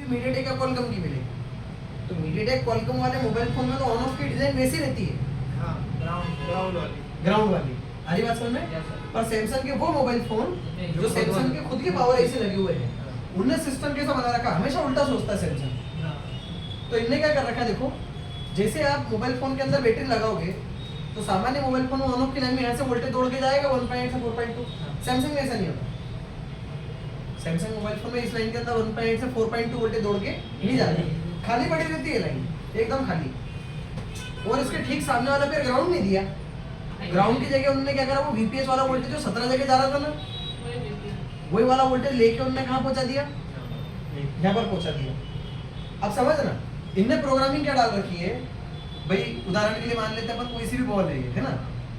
MediaTek या Qualcomm की मिलेगी। तो मीडियाटेक क्वालकॉम वाले मोबाइल फोन में तो ऑन ऑफ की डिजाइन वैसी रहती है, हाँ, ग्राउंड वाली। आ रही बात समझ में? पर सैमसंग के वो मोबाइल फोन जो सैमसंग के खुद के पावर एसी लगे हुए हैं, उनने सिस्टम कैसा बना रखा, हमेशा उल्टा सोचता है सैमसंग। तो इनने क्या कर रखा है देखो, जैसे आप मोबाइल फोन के अंदर बैटरी लगाओगे तो सामान्य मोबाइल फोन में ऑन ऑफ की लाइन में यहाँ से वोल्टेज दौड़ के जाएगा 1.8 से 4.2। सैमसंग में ऐसा नहीं होता। सैमसंग मोबाइल फोन में इस लाइन के अंदर 1.8 से 4.2 वोल्टेज दौड़ के नहीं जाती, खाली पड़ी रहती है लाइन, एकदम खाली। और इसके ठीक सामने वाला पे ग्राउंड नहीं दिया, ग्राउंड की जगह उन्होंने क्या करा, वो वीपीएस वाला वोल्टेज जो 17 जगह जा रहा था ना, वही वाला वोल्टेज लेके उन्होंने कहाँ पहुंचा दिया, यहाँ पर पहुंचा दिया। अब समझ ना, इनने प्रोग्रामिंग क्या डाल रखी है भाई, उदाहरण के लिए मान लेते हैं अपन कोई सी भी बॉल है ना,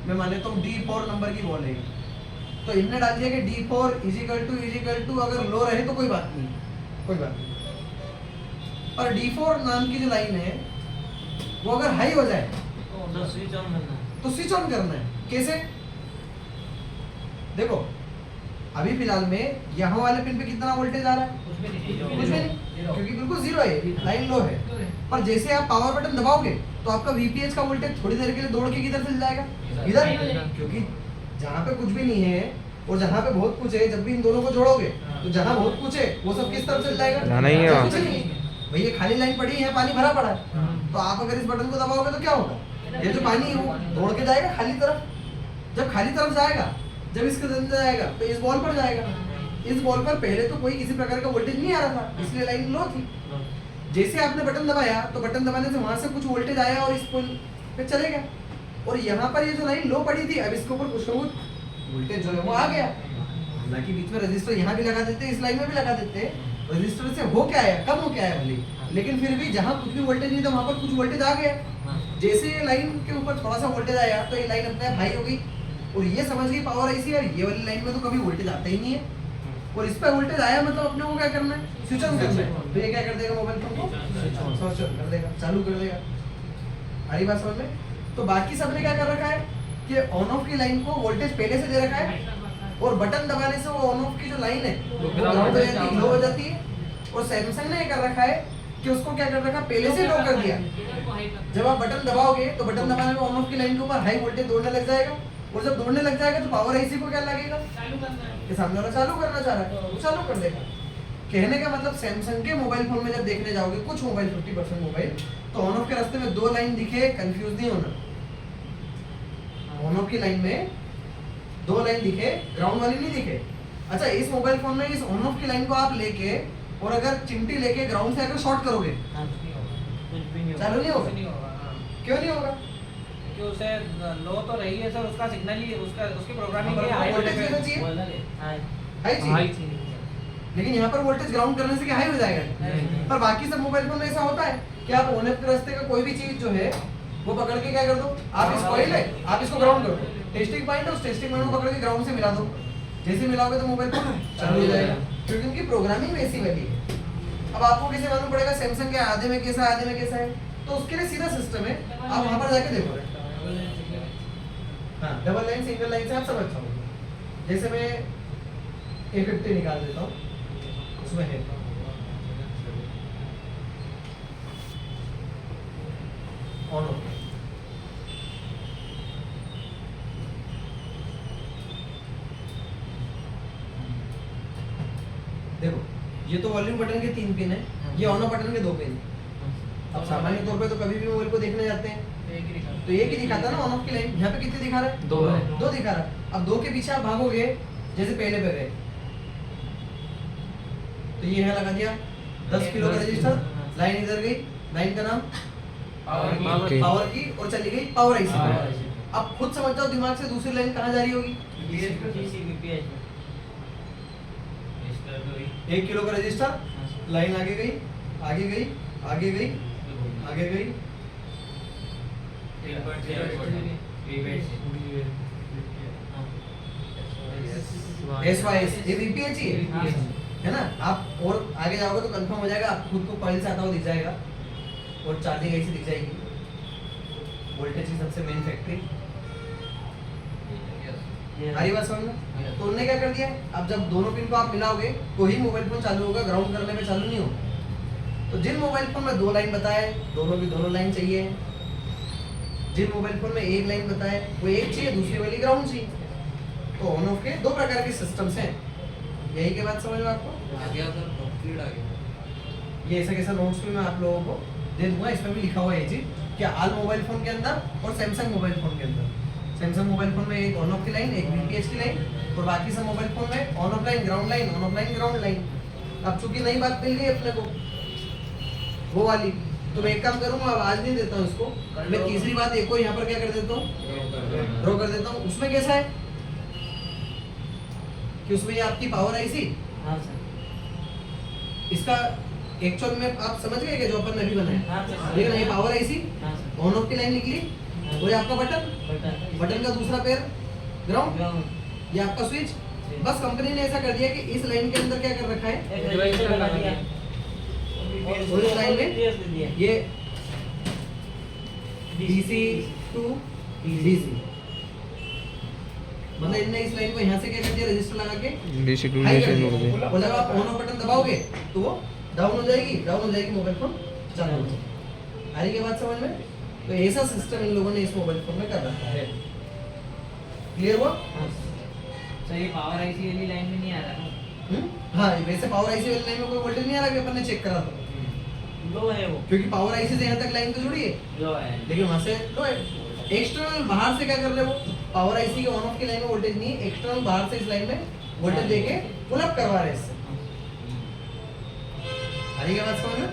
मैं मान लेता हूँ D4 नंबर की बॉल है, तो इनने डाल दिया कि D4 = अगर लो रहे तो कोई बात नहीं, कोई बात नहीं। और D4 नाम की जो लाइन है वो अगर हाई हो जाए तो स्विच ऑन करना है, तो स्विच ऑन करना है। कैसे देखो, अभी फिलहाल में यहाँ वाले पिन पे कितना वोल्टेज आ रहा है, कुछ भी नहीं, कुछ भी नहीं, क्योंकि बिल्कुल जीरो है, लाइन लो है। पर जैसे आप पावर बटन दबाओगे तो आपका वीपीएस का वोल्टेज थोड़ी देर के लिए दौड़ के किधर चल जाएगा, इधर, क्योंकि जहाँ पे कुछ भी नहीं है और जहाँ पे बहुत कुछ है, जब भी इन दोनों को जोड़ोगे तो जहाँ बहुत कुछ है वो सब किस तरफ चल जाएगा, जाना ही है। कुछ नहीं भाई, ये खाली लाइन पड़ी है, पानी भरा पड़ा है, तो आप अगर इस बटन को दबाओगे तो क्या होगा, ये जो पानी है वो दौड़ के जाएगा खाली तरफ। जब खाली तरफ जाएगा, जब इसके अंदर जाएगा तो इस बॉल पर जाएगा। इस बॉल पर पहले तो कोई किसी प्रकार का वोल्टेज नहीं आ रहा था, इसलिए लाइन लो थी। जैसे आपने बटन दबाया तो बटन दबाने से वहां से कुछ वोल्टेज आया और इस पोल पे चले गया, और यहाँ पर ये जो लाइन लो पड़ी थी, अब इसके ऊपर कुछ ना कुछ वोल्टेज जो है वो आ गया। हालांकि बीच में रजिस्टर यहाँ भी लगा देते, इस लाइन में भी लगा देते, रजिस्टर से हो क्या आया, कम हो क्या आया भले, लेकिन फिर भी जहाँ कुछ भी वोल्टेज नहीं था वहां पर कुछ वोल्टेज आ गया। जैसे ये लाइन के ऊपर थोड़ा सा वोल्टेज आया तो ये लाइन अपने आप हाई हो गई, और ये समझ गई पावर ऐसी है, ये वाली लाइन में तो कभी वोल्टेज आता ही नहीं है, और इस पर वोल्टेज आया मतलब अपने को क्या करना है, स्विच ऑन करना है। तो ये क्या कर देगा, मोबाइल फोन को स्विच ऑन कर देगा, चालू कर देगा। हरी बात समझ में? तो बाकी सबने क्या कर रखा है कि ऑन ऑफ की लाइन को वोल्टेज पहले से दे रखा है, और बटन दबाने से वो ऑन ऑफ की जो लाइन है वो ग्राउंड हो जाती है, लो हो जाती है। और सैमसंग ने कर रखा है कि उसको क्या कर रखा, पहले से लो कर दिया। जब आप बटन दबाओगे तो बटन दबाने में ऑन ऑफ की लाइन के ऊपर हाई वोल्टेज दौड़ने लग जाएगा, और जब दौड़ने लग जाएगा तो पावर आईसी को क्या लगेगा, कि सामने वाला चालू करना चाह रहा है वो चालू कर देगा। कहने का मतलब सैमसंग के मोबाइल फोन में जब देखने जाओगे कुछ मोबाइल 50% मोबाइल, तो ऑन ऑफ के रास्ते में दो लाइन दिखे, कंफ्यूज नहीं होना। ऑन ऑफ की लाइन में दो लाइन दिखे, ग्राउंड वाली नहीं दिखे। अच्छा, इस मोबाइल फोन में इस ऑन ऑफ की लाइन को आप लेके और अगर चिमटी लेके ग्राउंड से अगर शॉर्ट करोगे चालू नहीं होगा। क्यों नहीं होगा? क्योंकि उसे लो तो रही है सर, उसका सिग्नल ही उसका उसकी प्रोग्रामिंग हाँ, है, हाई वोल्टेज वोल्टेज देना चाहिए। हाई हाई चाहिए, लेकिन यहाँ पर वोल्टेज ग्राउंड करने से क्या हाई हो जाएगा। पर बाकी सब मोबाइल फोन में ऐसा होता है कि आप ऑन ऑफ के रास्ते का कोई भी चीज जो है वो पकड़ के क्या कर दो, आप इस कॉइल है आप इसको ग्राउंड कर दो, टेस्टिंग पॉइंट है, उस टेस्टिंग पॉइंट को पकड़ के ग्राउंड से मिला दो। जैसे मिलाओगे तो मोबाइल फोन चालू हो जाएगा, क्योंकि उनकी प्रोग्रामिंग वैसी वाली है। अब आपको कैसे मालूम पड़ेगा सैमसंग के आधे में कैसा है, आधे में कैसा है? तो उसके लिए सीधा सिस्टम है, आप वहां पर जाके देखो। हाँ, डबल लाइन सिंगल लाइन से आप समझ जाओगे। जैसे मैं A50 निकाल देता हूँ, उसमें है ऑन हो, देखो ये तो वॉल्यूम बटन के 3 पिन है, ये ऑन ऑफ बटन के 2 पिन है। अब सामान्य तौर पे तो कभी भी मोबाइल को देखने जाते हैं तो एक ही दिखाता है ना ऑन ऑफ की लाइन। यहाँ पे कितने दिखा रहा है? 2 है, 2 दिखा रहा है। अब 2 के पीछे आप भागोगे, जैसे पहले पे गए तो ये है लगा दिया 10 किलो का रजिस्टर, लाइन इधर गई, लाइन का नाम पावर की, और चली गई पावर आईसी। अब खुद समझ जाओ दिमाग से दूसरी लाइन कहाँ जा रही होगी, 1 किलो का रजिस्टर, लाइन आगे गई, आगे गई, आगे गई, आगे गई, SYS ये VPH ही है ना। आप और आगे जाओगे तो कंफर्म हो जाएगा, आप खुद को कॉइल से आता हुआ दिख जाएगा, और चार्जिंग ऐसी दिख जाएगी, वोल्टेज की सबसे मेन फैक्ट्री। हरी बात समझ में? तो उन्होंने क्या कर दिया, अब जब दोनों पिन को आप मिलाओगे तो ही मोबाइल फोन चालू होगा, ग्राउंड करने पे चालू नहीं होगा। तो जिन मोबाइल फोन में 2 लाइन बताए, दोनों की दोनों लाइन चाहिए। जिन मोबाइल फोन में 1 लाइन बताए, वो एक चाहिए, दूसरी वाली ग्राउंड चाहिए। तो ऑन ऑफ के 2 प्रकार के सिस्टम्स हैं। यही के बात समझ में आपको आ गया सर, कंप्लीट आ गया। ये ऐसा कैसा नोट्स में मैं आप लोगों को दे दूंगा। इसमें भी लिखा हुआ है ये चीज कि ऑल मोबाइल फोन के अंदर और सैमसंग मोबाइल फोन के अंदर, सैमसंग मोबाइल फोन में एक ऑन ऑफ की लाइन, एक बीटीएच की लाइन, और बाकी सब मोबाइल फोन में on off line, ground line, on off line, ground line. अब चूंकि नई बात मिल गई अपने को वो वाली, तो मैं एक काम करूंगा, अब आज नहीं देता हूँ इसको, मैं तीसरी बात एक को यहाँ पर क्या कर देता हूँ, ड्रॉ कर देता हूँ। उसमें कैसा है कि उसमें ये आपकी पावर आईसी, हाँ सर। इसका एक्चुअल में आप समझ गए कि जो अपन ने अभी बनाया, हाँ सर। लेकिन ये पावर आईसी, हाँ सर। ऑन ऑफ की लाइन निकली, और ये आपका बटन, बटन का दूसरा पैर ग्राउंड, ये आपका स्विच। बस कंपनी ने ऐसा कर दिया कि इस लाइन के अंदर क्या कर रखा है, एक रजिस्टर लगा दिया और इस लाइन में BTS दे दिया। ये DC to DC, मतलब इनने इस लाइन को यहाँ से क्या कर दिया, रजिस्टर लगा के डीसी टू हाई डीसी कर जोड़ दिया। दिया। और जब आप ऑन ऑफ बटन दबाओगे तो वो डाउन हो जाएगी, मोबाइल फोन चालू हो जाएगी। आ रही है बात समझ में? तो ऐसा सिस्टम इन लोगों ने इस मोबाइल फोन में कर रखा है। क्लियर हुआ? हाँ सर। तो ये पावर आईसी वाली लाइन में नहीं आ रहा ना? हाँ, वैसे पावर आईसी वाली लाइन में कोई वोल्टेज नहीं आ रहा कि अपन ने चेक करा था, लो है वो, क्योंकि पावर आईसी से यहाँ तक लाइन तो जुड़ी है, लो है। लेकिन वहां से लो है। एक्सटर्नल बाहर से क्या कर रहे हो, पावर आईसी के ऑन ऑफ की लाइन में वोल्टेज नहीं है, एक्सटर्नल बाहर से इस लाइन में वोल्टेज देके पुल अप करवा रहे हैं इससे। आ रही है बात समझ में?